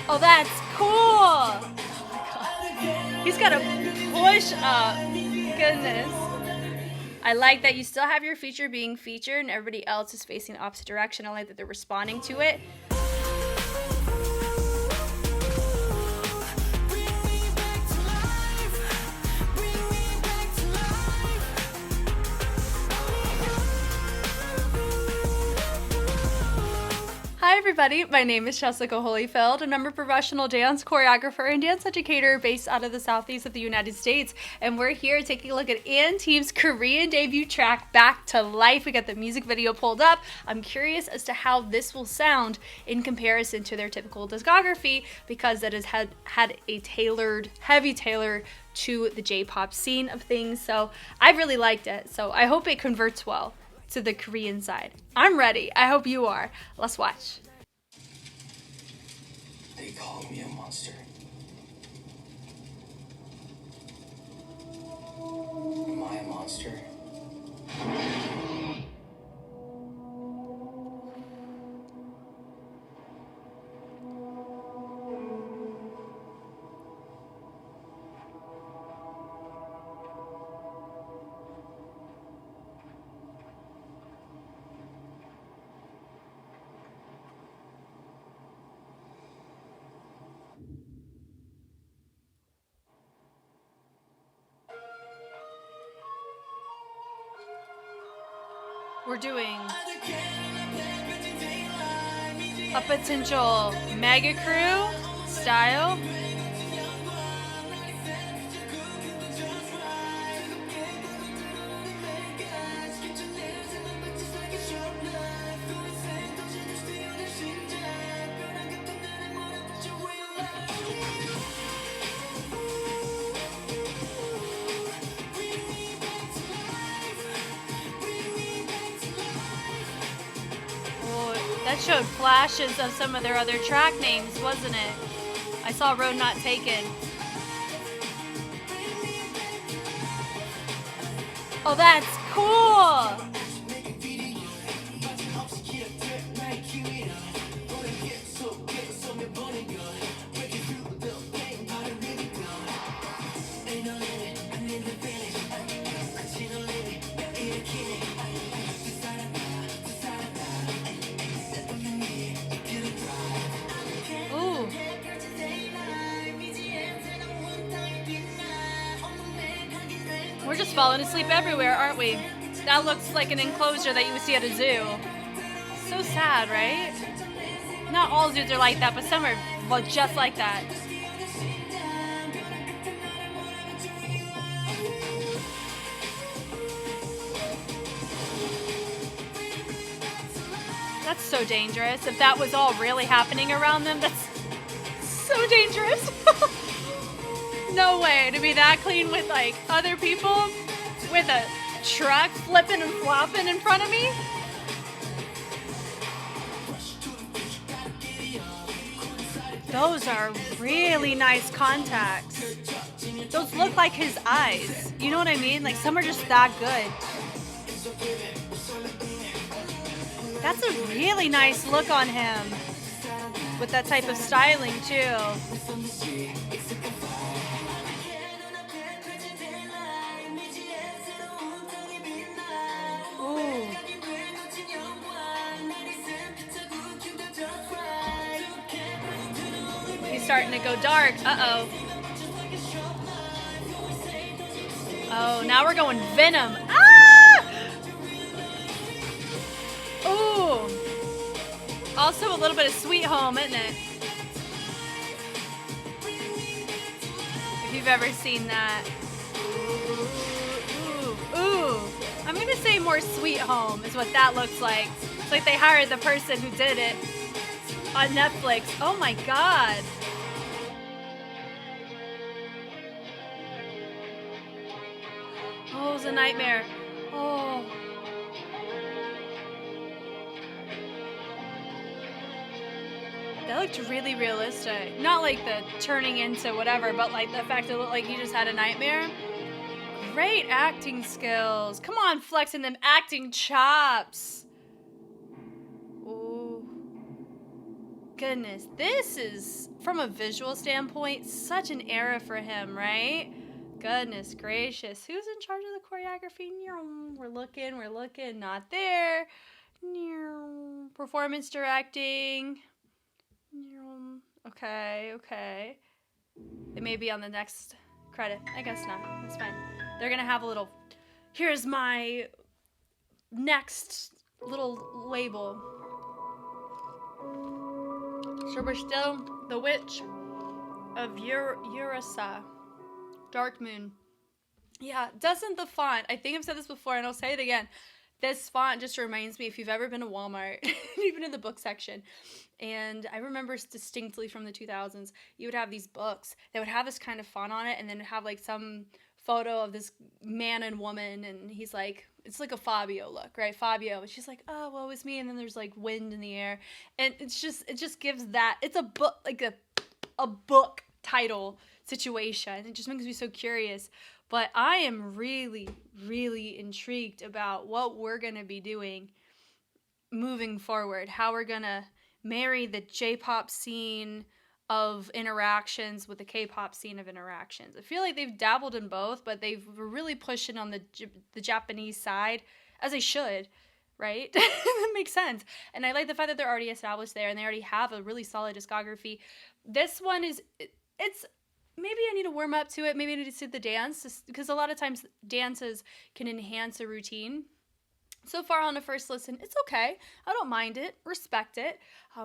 Oh, that's cool. He's got a push up. Goodness. I like that you still have your feature being featured and everybody else is facing the opposite direction. I like that they're responding to it. Hi everybody, my name is Jessica Holyfield and I'm a professional dance choreographer and dance educator based out of the southeast of the United States. And we're here taking a look at &TEAM's Korean debut track, Back to Life. We got the music video pulled up. I'm curious as to how this will sound in comparison to their typical discography because it has had a heavy tailor to the J-pop scene of things. So I really liked it. So I hope it converts well to the Korean side. I'm ready. I hope you are. Let's watch. They call me a monster. Am I a monster? We're doing a potential mega crew style. That showed flashes of some of their other track names, wasn't it? I saw Road Not Taken. Oh, that's cool! We're just falling asleep everywhere, aren't we? That looks like an enclosure that you would see at a zoo. So sad, right? Not all zoos are like that, but some are just like that. That's so dangerous. If that was all really happening around them, that's so dangerous. No way to be that clean with like other people with a truck flipping and flopping in front of me. Those are really nice contacts. Those look like his eyes. You know what I mean? Like some are just that good. That's a really nice look on him with that type of styling too. Starting to go dark. Uh-oh. Oh, now we're going Venom. Ah! Ooh. Also a little bit of Sweet Home, isn't it? If you've ever seen that. Ooh. I'm going to say more Sweet Home is what that looks like. It's like they hired the person who did it on Netflix. Oh my God. Oh, it was a nightmare. Oh. That looked really realistic. Not like the turning into whatever, but like the fact that it looked like he just had a nightmare. Great acting skills. Come on, flexing them acting chops. Ooh. Goodness, this is, from a visual standpoint, such an era for him, right? Goodness gracious. Who's in charge of the choreography? We're looking, not there. Performance directing. Okay. It may be on the next credit. I guess not. That's fine. They're gonna have a little, here's my next little label. So we're still the Witch of Urasa. Dark Moon. Yeah, doesn't the font, I think I've said this before and I'll say it again, this font just reminds me, if you've ever been to Walmart, even in the book section, and I remember distinctly from the 2000s, you would have these books that would have this kind of font on it, and then have like some photo of this man and woman, and he's like, it's like a Fabio look, right? Fabio, and she's like, oh, woe is me, and then there's like wind in the air, and it just gives that, it's a book, like a book title situation. It just makes me so curious. But I am really, really intrigued about what we're going to be doing moving forward, how we're going to marry the J-pop scene of interactions with the K-pop scene of interactions. I feel like they've dabbled in both, but they've really pushed it on the Japanese side, as they should, right? That makes sense. And I like the fact that they're already established there and they already have a really solid discography. This one is, it's, maybe I need to warm up to it. Maybe I need to see the dance, because a lot of times dances can enhance a routine. So far on the first listen, it's okay. I don't mind it, respect it,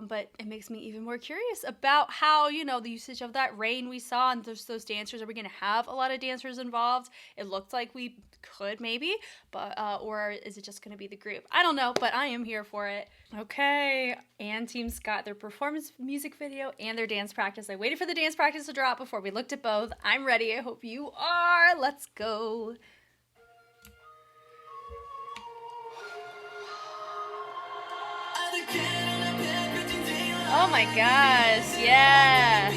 but it makes me even more curious about how, you know, the usage of that rain we saw and those dancers. Are we going to have a lot of dancers involved? It looked like we could maybe, but or is it just going to be the group? I don't know, but I am here for it. Okay, and teams got their performance music video and their dance practice. I waited for the dance practice to drop before we looked at both. I'm ready. I hope you are. Let's go. Oh my gosh, yeah.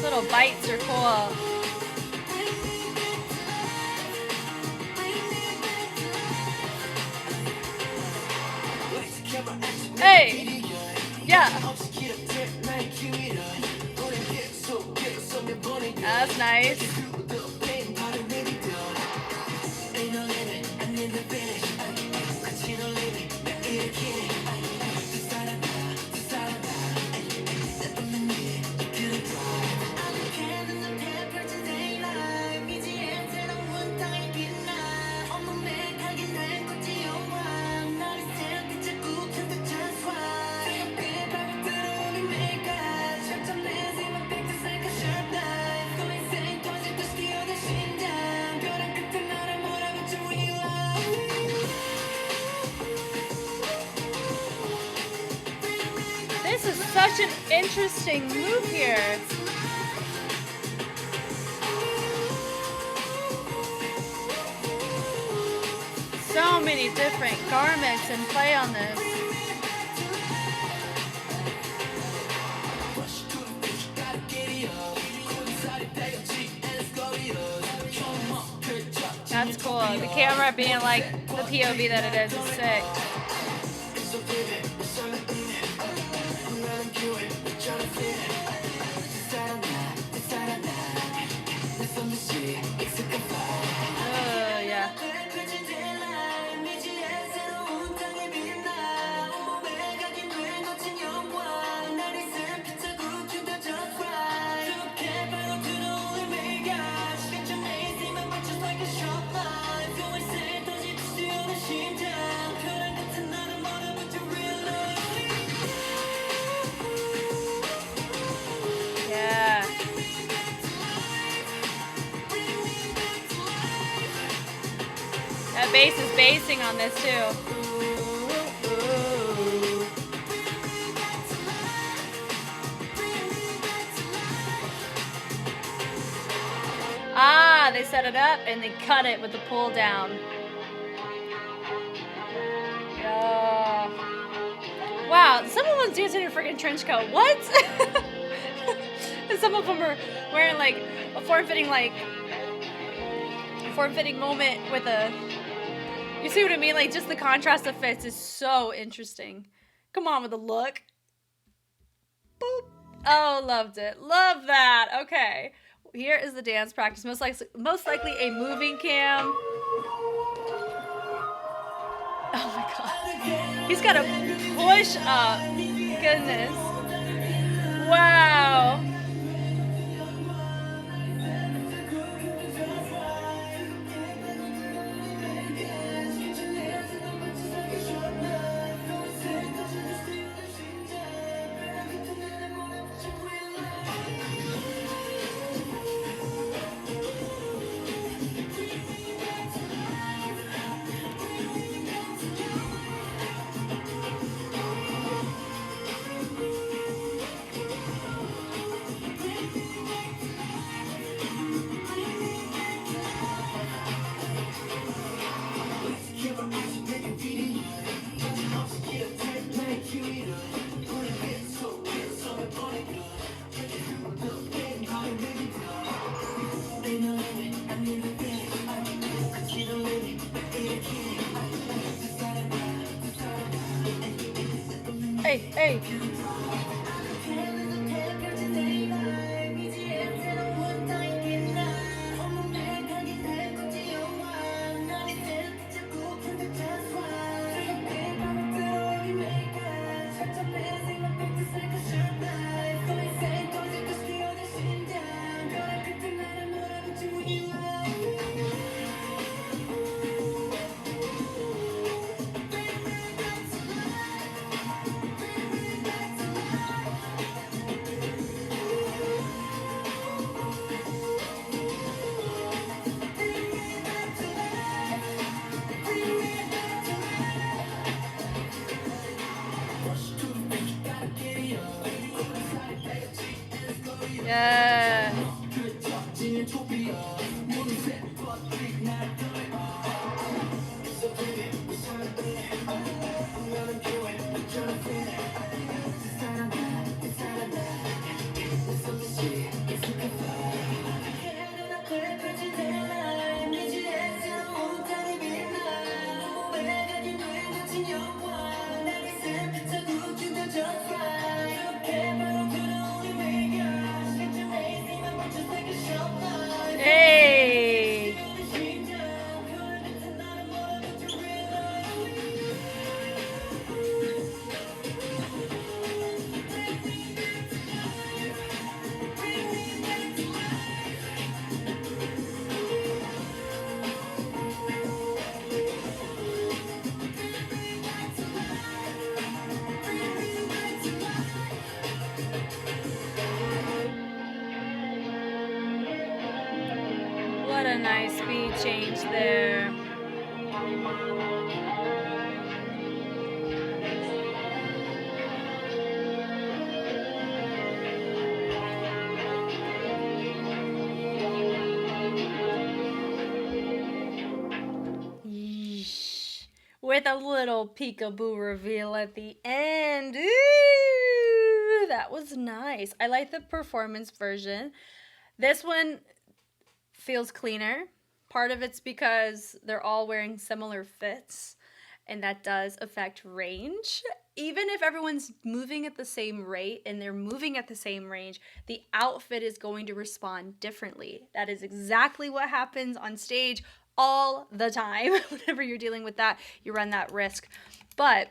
Little bites are cool. Hey! Yeah! That's nice. This is such an interesting move here. So many different garments in play on this. That's cool. The camera being like the POV that it is sick. Yeah. That bass is basing on this too. Ah, they set it up and they cut it with the pull down. Yeah. Wow, some of them dancing in a freaking trench coat. What? And some of them are wearing like a form-fitting moment with a. You see what I mean? Like just the contrast of fits is so interesting. Come on with the look. Boop. Oh, loved it. Love that. Okay. Here is the dance practice. Most likely a moving cam. Oh my god. He's got a push up. Goodness. Wow. Hey, hey. Yeah. Hey. What a nice speed change there. Yeesh. With a little peekaboo reveal at the end. Ooh, that was nice. I like the performance version. This one feels cleaner. Part of it's because they're all wearing similar fits, and that does affect range. Even if everyone's moving at the same rate and they're moving at the same range, the outfit is going to respond differently. That is exactly what happens on stage all the time. Whenever you're dealing with that, you run that risk. But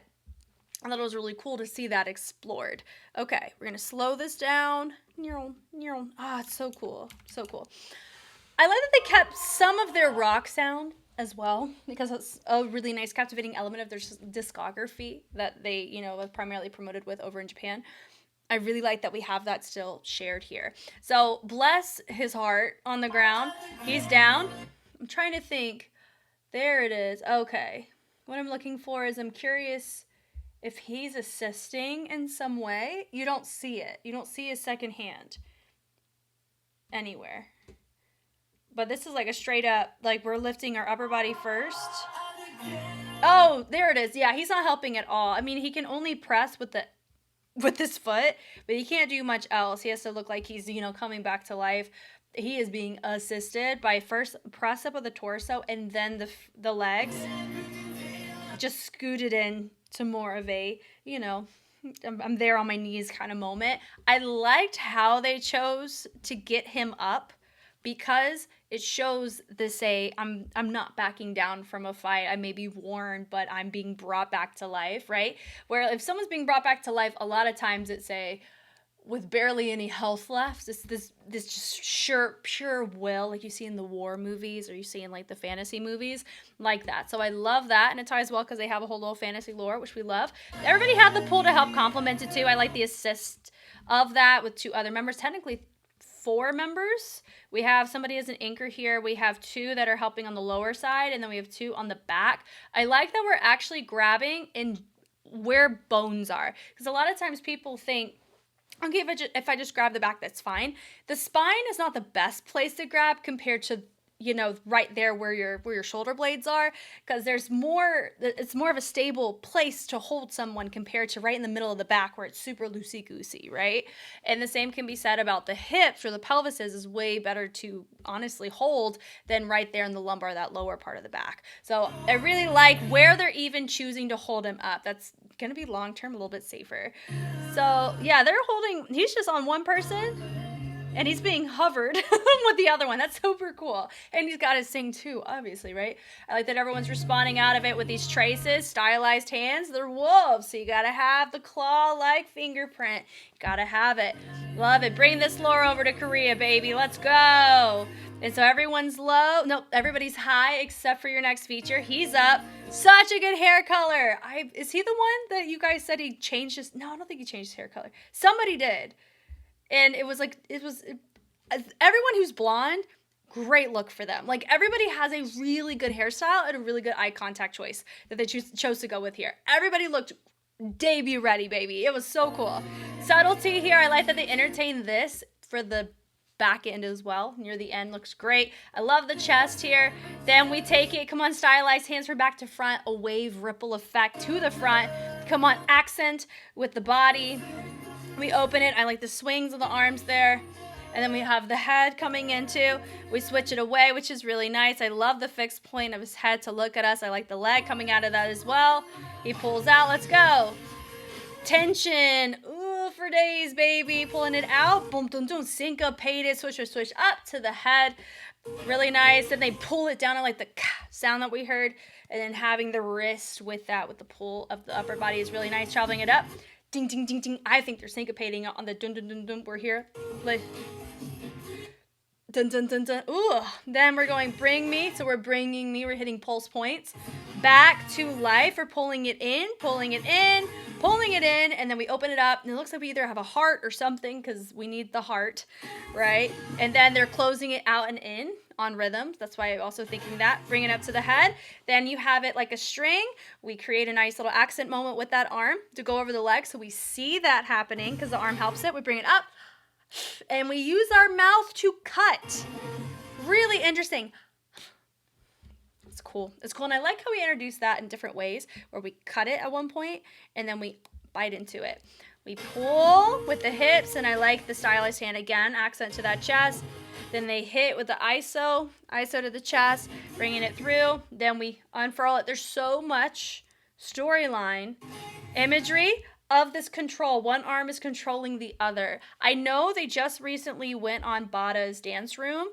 I thought it was really cool to see that explored. Okay, we're gonna slow this down. Ah, it's so cool. So cool. I like that they kept some of their rock sound as well, because it's a really nice captivating element of their discography that they, have primarily promoted with over in Japan. I really like that we have that still shared here. So bless his heart on the ground. He's down. I'm trying to think. There it is. Okay. What I'm looking for is I'm curious if he's assisting in some way. You don't see it. You don't see his second hand anywhere. But this is like a straight up, like we're lifting our upper body first. Oh, there it is. Yeah, he's not helping at all. I mean, he can only press with this foot, but he can't do much else. He has to look like he's, coming back to life. He is being assisted by first press up of the torso and then the legs. Just scooted in to more of a, I'm there on my knees kind of moment. I liked how they chose to get him up because it shows this I'm not backing down from a fight. I may be worn, but I'm being brought back to life, right? Where if someone's being brought back to life, a lot of times it's with barely any health left, this just pure will, like you see in the war movies or you see in like the fantasy movies, like that. So I love that, and it ties well because they have a whole little fantasy lore, which we love. Everybody had the pull to help complement it too. I like the assist of that with 2 other members, technically 4 members. We have somebody as an anchor here. We have 2 that are helping on the lower side, and then we have 2 on the back. I like that we're actually grabbing in where bones are, because a lot of times people think, okay, if I just grab the back, that's fine. The spine is not the best place to grab compared to, right there where your shoulder blades are, because it's more of a stable place to hold someone compared to right in the middle of the back where it's super loosey-goosey, right? And the same can be said about the hips, or the pelvis is way better to honestly hold than right there in the lumbar, that lower part of the back. So I really like where they're even choosing to hold him up. That's going to be long-term a little bit safer. So yeah, he's just on one person, and he's being hovered with the other one. That's super cool. And he's got his thing too, obviously, right? I like that everyone's responding out of it with these traces, stylized hands. They're wolves, so you gotta have the claw-like fingerprint. You gotta have it. Love it. Bring this lore over to Korea, baby. Let's go. And so everyone's low. Nope, everybody's high except for your next feature. He's up. Such a good hair color. Is he the one that you guys said he changed his... No, I don't think he changed his hair color. Somebody did. And it was everyone who's blonde, great look for them. Like, everybody has a really good hairstyle and a really good eye contact choice that they chose to go with here. Everybody looked debut ready, baby. It was so cool. Subtlety here. I like that they entertained this for the back end as well. Near the end looks great. I love the chest here. Then we take it. Come on, stylized hands from back to front. A wave ripple effect to the front. Come on, accent with the body. We open it. I like the swings of the arms there. And then we have the head coming in too. We switch it away, which is really nice. I love the fixed point of his head to look at us. I like the leg coming out of that as well. He pulls out. Let's go. Tension. Ooh, for days, baby. Pulling it out. Boom, boom, boom. Syncopated. Switch up to the head. Really nice. Then they pull it down. I like the sound that we heard. And then having the wrist with that, with the pull of the upper body is really nice. Traveling it up. Ding, ding, ding, ding. I think they're syncopating on the dun, dun, dun, dun. We're here. Like, dun, dun, dun, dun. Ooh. Then we're going bring me. So we're bringing me. We're hitting pulse points. Back to life. We're pulling it in, pulling it in, pulling it in. And then we open it up. And it looks like we either have a heart or something because we need the heart, right? And then they're closing it out and in on rhythm. That's why I'm also thinking that. Bring it up to the head. Then you have it like a string. We create a nice little accent moment with that arm to go over the leg. So we see that happening because the arm helps it. We bring it up. And we use our mouth to cut. Really interesting. It's cool. It's cool. And I like how we introduce that in different ways where we cut it at one point and then we bite into it. We pull with the hips, and I like the stylized hand again, accent to that chest. Then they hit with the ISO to the chest, bringing it through. Then we unfurl it. There's so much storyline imagery of this control. One arm is controlling the other. I know they just recently went on Bada's dance room.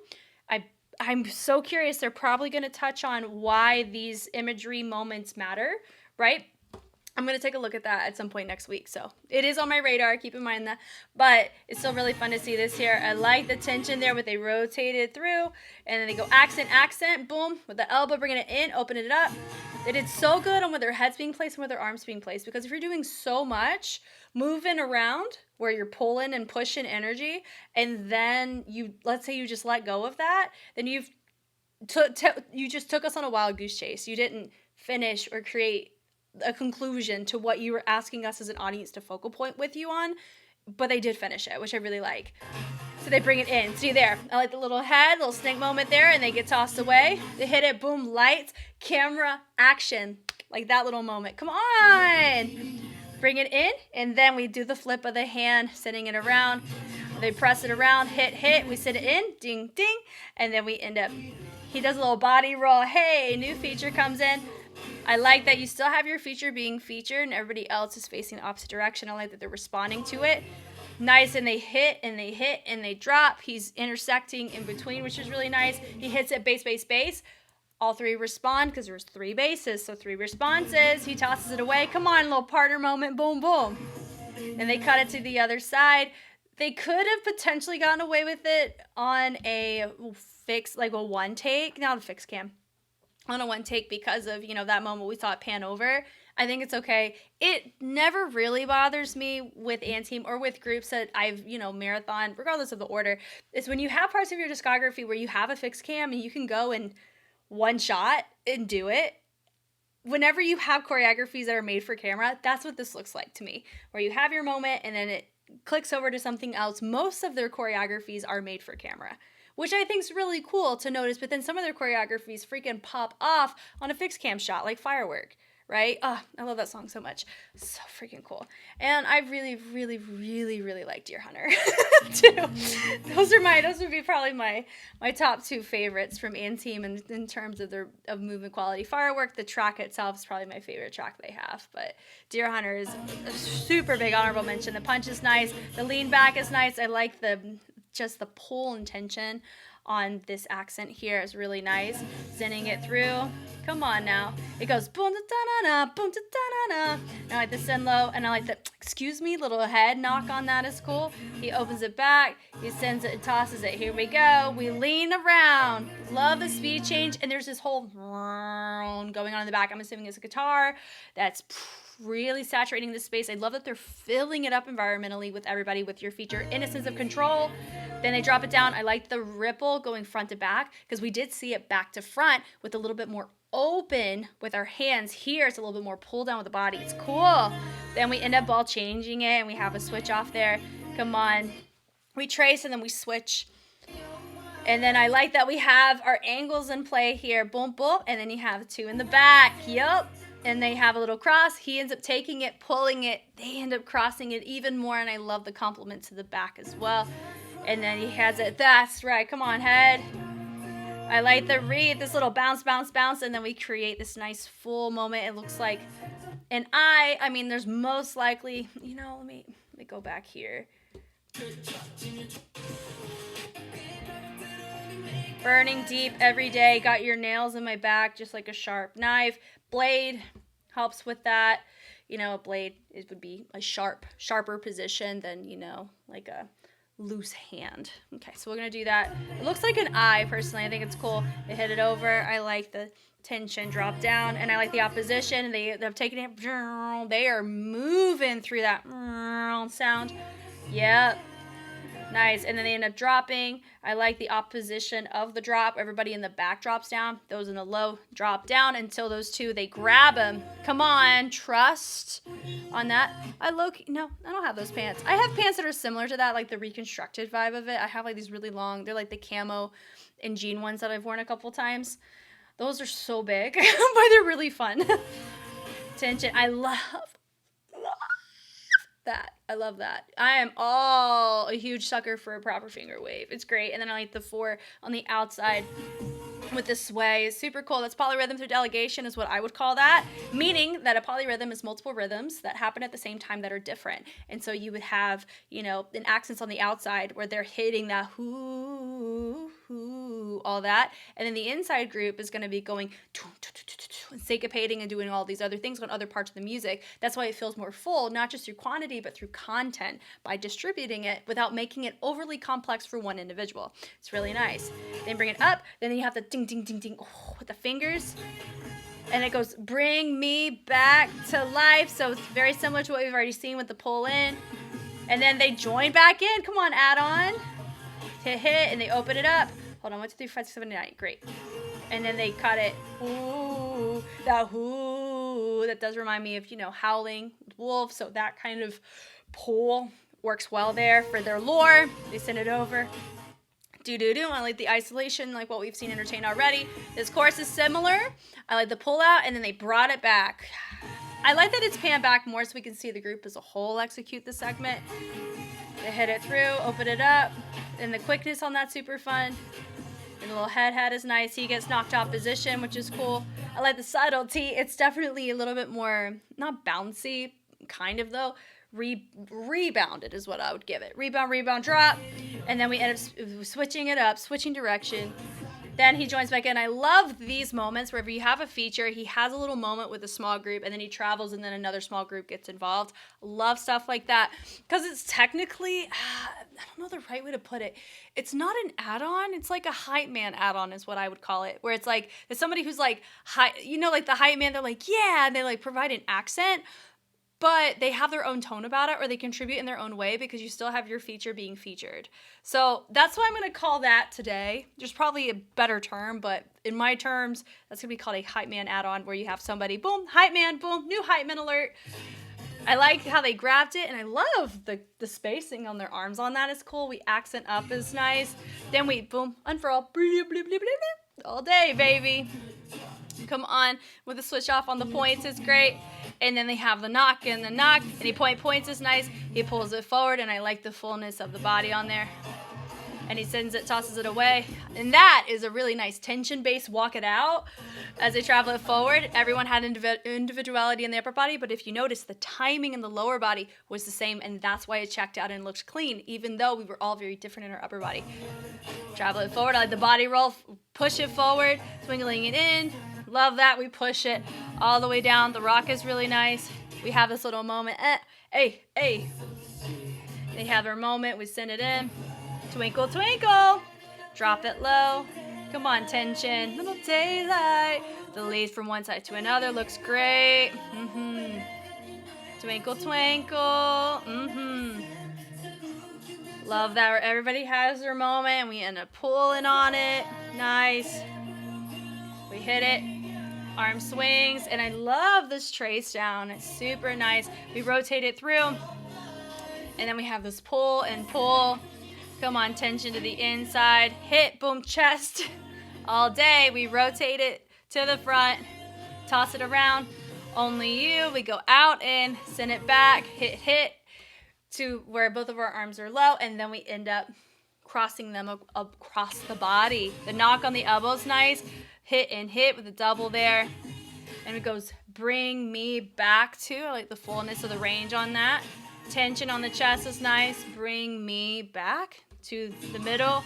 I'm so curious. They're probably going to touch on why these imagery moments matter, right? I'm going to take a look at that at some point next week. So it is on my radar. Keep in mind that. But it's still really fun to see this here. I like the tension there, but they rotate it through. And then they go accent, boom, with the elbow, bringing it in, open it up. They did so good on where their head's being placed and where their arms being placed. Because if you're doing so much moving around where you're pulling and pushing energy, and then let's say you just let go of that, then you just took us on a wild goose chase. You didn't finish or create a conclusion to what you were asking us as an audience to focal point with you on, but they did finish it, which I really like. So they bring it in. See there, I like the little head, little snake moment there, and they get tossed away. They hit it, boom, lights, camera, action. Like that little moment. Come on. Bring it in, and then we do the flip of the hand, sending it around. They press it around, hit, we sit it in, ding, ding, and then we end up, he does a little body roll. Hey, new feature comes in. I like that you still have your feature being featured and everybody else is facing the opposite direction. I like that they're responding to it. Nice, and they hit, and they hit, and they drop. He's intersecting in between, which is really nice. He hits it, bass, bass, bass. All three respond because there's 3 basses, so 3 responses. He tosses it away. Come on, little partner moment, boom, boom. And they cut it to the other side. They could have potentially gotten away with it on a fix, like a one take, not a fix cam, on a one take because of, you know, that moment we saw it pan over. I think it's okay. It never really bothers me with Team or with groups that I've, you know, marathon, regardless of the order. It's when you have parts of your discography where you have a fixed cam and you can go and one shot and do it. Whenever you have choreographies that are made for camera, that's what this looks like to me, where you have your moment and then it clicks over to something else. Most of their choreographies are made for camera, which I think is really cool to notice, but then some of their choreographies freaking pop off on a fixed cam shot, like Firework, right? Oh, I love that song so much. So freaking cool. And I really, really, really, really like Deer Hunter too. Those would be probably my top 2 favorites from Team in terms of their movement quality. Firework, the track itself is probably my favorite track they have, but Deer Hunter is a super big honorable mention. The punch is nice. The lean back is nice. I like just the pull and tension on this accent here is really nice. Sending it through. Come on now. It goes boom da da da boom da da da. I like the send low, and I like the excuse me little head knock on that is cool. He opens it back. He sends it and tosses it. Here we go. We lean around. Love the speed change, and there's this whole going on in the back. I'm assuming it's a guitar that's really saturating the space. I love that they're filling it up environmentally with everybody with your feature innocence of control. Then they drop it down. I like the ripple going front to back because we did see it back to front with a little bit more open with our hands. Here it's a little bit more pull down with the body. It's cool. Then we end up ball changing it and we have a switch off there. Come on. We trace and then we switch. And then I like that we have our angles in play here. Boom, boom. And then you have 2 in the back. Yup. And they have a little cross. He ends up taking it, pulling it. They end up crossing it even more. And I love the compliment to the back as well. And then he has it. That's right. Come on, head. I like the read. This little bounce, bounce, bounce. And then we create this nice full moment. It looks like an eye. I mean, there's most likely, you know, let me go back here. Burning deep every day. Got your nails in my back just like a sharp knife. Blade helps with that. You know, a blade, it would be a sharper position than, you know, like a loose hand. Okay, so we're going to do that. It looks like an eye, personally. I think it's cool. They hit it over. I like the tension drop down, and I like the opposition. They've taken it. They are moving through that sound. Yep. Nice. And then they end up dropping. I like the opposition of the drop. Everybody in the back drops down. Those in the low drop down until those 2, they grab them. Come on. Trust on that. No, I don't have those pants. I have pants that are similar to that, like the reconstructed vibe of it. I have like these really long, they're like the camo and jean ones that I've worn a couple times. Those are so big, but they're really fun. Tension. I love that. I love that. I am all a huge sucker for a proper finger wave. It's great. And then I like the 4 on the outside with the sway. It's super cool. That's polyrhythm through delegation is what I would call that, meaning that a polyrhythm is multiple rhythms that happen at the same time that are different. And so you would have, you know, an accents on the outside where they're hitting that hoo, hoo, all that. And then the inside group is going to be going and syncopating and doing all these other things on other parts of the music. That's why it feels more full, not just through quantity, but through content by distributing it without making it overly complex for one individual. It's really nice. Then bring it up. Then you have the ding, ding, ding, ding with the fingers. And it goes, bring me back to life. So it's very similar to what we've already seen with the pull in. And then they join back in. Come on, add on. Hit, and they open it up. Hold on, 1, 2, 3, 4, 5, 6, 7, 8, 9. Great. And then they cut it. Ooh, that whoo. That does remind me of, you know, Howling with Wolves. So that kind of pull Works well there for their lore. They send it over. I like the isolation, like what we've seen entertained already. This chorus is similar. I like the pull out, and then they brought it back. I like that it's panned back more so we can see the group as a whole execute the segment. They hit it through, open it up, and the quickness on that super fun. And the little head is nice. He gets knocked out position, which is cool. I like the subtlety. It's definitely a little bit more, not bouncy, kind of though. Rebounded is what I would give it. Rebound, drop. And then we end up switching it up, switching direction. Then he joins back in. I love these moments where if you have a feature, he has a little moment with a small group, and then he travels, and then another small group gets involved. Love stuff like that. Because it's technically, I don't know the right way to put it. It's not an add-on. It's like a hype man add-on is what I would call it. Where it's like, there's somebody who's like, like the hype man, they're like, yeah, and they like provide an accent. But they have their own tone about it, or they contribute in their own way because you still have your feature being featured. So that's what I'm going to call that today. There's probably a better term, but in my terms, that's going to be called a hype man add-on, where you have somebody, boom, hype man, boom, new hype man alert. I like how they grabbed it, and I love the spacing on their arms on that is cool. We accent up is nice. Then we, boom, unfurl, all day, baby. Come on, with the switch off on the points is great. And then they have the knock, and he points is nice. He pulls it forward, and I like the fullness of the body on there. And he sends it, tosses it away. And that is a really nice tension-based walk it out as they travel it forward. Everyone had individuality in the upper body, but if you notice, the timing in the lower body was the same, and that's why it checked out and looked clean, even though we were all very different in our upper body. Travel it forward. I like the body roll, push it forward, swingling it in. Love that. We push it all the way down. The rock is really nice. We have this little moment. Hey. They have their moment. We send it in. Twinkle, twinkle. Drop it low. Come on, tension. Little daylight. The lead from one side to another looks great. Twinkle, twinkle. Love that where everybody has their moment and we end up pulling on it. Nice. We hit it. Arm swings, and I love this trace down. It's super nice. We rotate it through, and then we have this pull and pull. Come on, tension to the inside. Hit, boom, chest. All day, we rotate it to the front, toss it around. Only you. We go out and send it back. Hit to where both of our arms are low, and then we end up crossing them across the body. The knock on the elbow's nice. Hit and hit with a double there. And it goes, bring me back to. I like the fullness of the range on that. Tension on the chest is nice. Bring me back to the middle.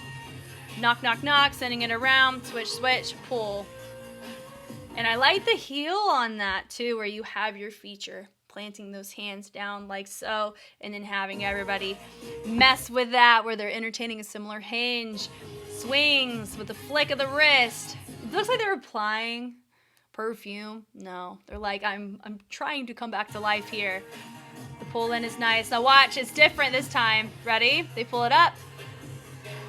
Knock, knock, knock. Sending it around. Switch, switch. Pull. And I like the heel on that too, where you have your feature. Planting those hands down like so. And then having everybody mess with that where they're entertaining a similar hinge. Swings with the flick of the wrist. It looks like they're applying perfume. No, they're like, I'm trying to come back to life here. The pull in is nice. Now watch, it's different this time. Ready? They pull it up.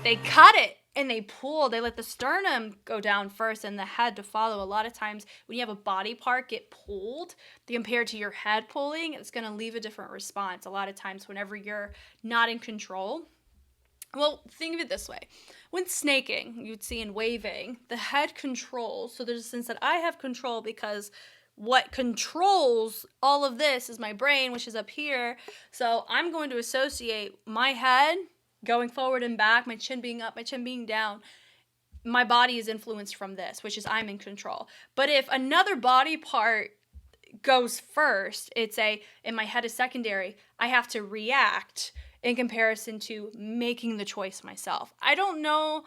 They cut it and they pull. They let the sternum go down first and the head to follow. A lot of times when you have a body part get pulled compared to your head pulling, it's going to leave a different response. A lot of times whenever you're not in control. Well, think of it this way. When snaking, you'd see in waving, the head controls. So there's a sense that I have control because what controls all of this is my brain, which is up here. So I'm going to associate my head going forward and back, my chin being up, my chin being down. My body is influenced from this, which is I'm in control. But if another body part goes first, and my head is secondary, I have to react in comparison to making the choice myself. I don't know.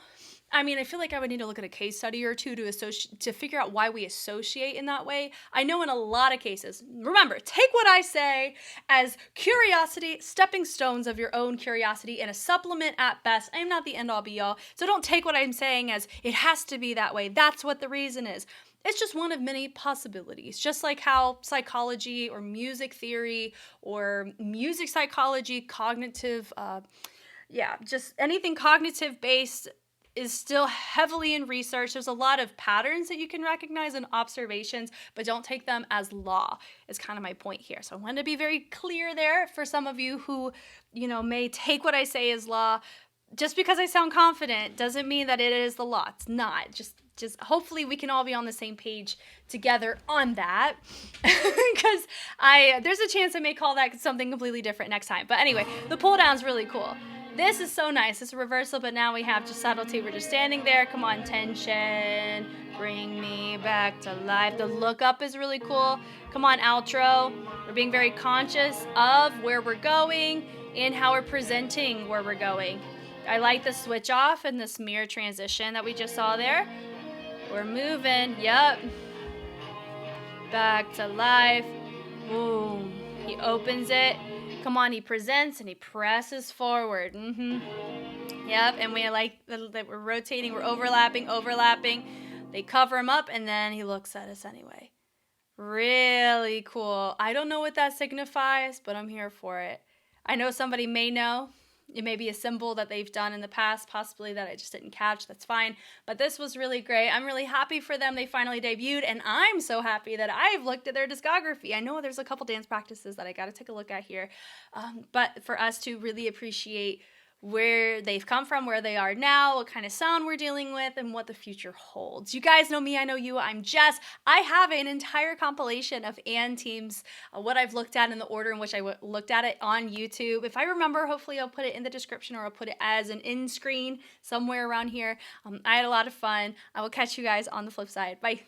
I mean, I feel like I would need to look at a case study or two to figure out why we associate in that way. I know in a lot of cases, remember, take what I say as curiosity, stepping stones of your own curiosity, and a supplement at best. I am not the end-all be-all. So don't take what I'm saying as it has to be that way. That's what the reason is. It's just one of many possibilities, just like how psychology or music theory or music psychology, cognitive, just anything cognitive based is still heavily in research. There's a lot of patterns that you can recognize and observations, but don't take them as law, is kind of my point here. So I wanted to be very clear there for some of you who, may take what I say as law. Just because I sound confident doesn't mean that it is the law. It's not. Just hopefully we can all be on the same page together on that, because there's a chance I may call that something completely different next time. But anyway, the pull down's really cool. This is so nice. It's a reversal, but now we have just subtlety. We're just standing there. Come on, tension. Bring me back to life. The look up is really cool. Come on, outro. We're being very conscious of where we're going and how we're presenting where we're going. I like the switch off and this mirror transition that we just saw there. We're moving. Yep. Back to life. Boom. He opens it. Come on, he presents and he presses forward. Yep, and we like that we're rotating, we're overlapping. They cover him up, and then he looks at us anyway. Really cool. I don't know what that signifies, but I'm here for it. I know somebody may know. It may be a symbol that they've done in the past, possibly that I just didn't catch. That's fine. But this was really great. I'm really happy for them. They finally debuted, and I'm so happy that I've looked at their discography. I know there's a couple dance practices that I got to take a look at here. But for us to really appreciate where they've come from, where they are now, what kind of sound we're dealing with, and what the future holds. You guys know me, I know you, I'm Jess. I have an entire compilation of teams, what I've looked at in the order in which I looked at it on YouTube. If I remember, hopefully I'll put it in the description, or I'll put it as an in screen somewhere around here. I had a lot of fun. I will catch you guys on the flip side. Bye.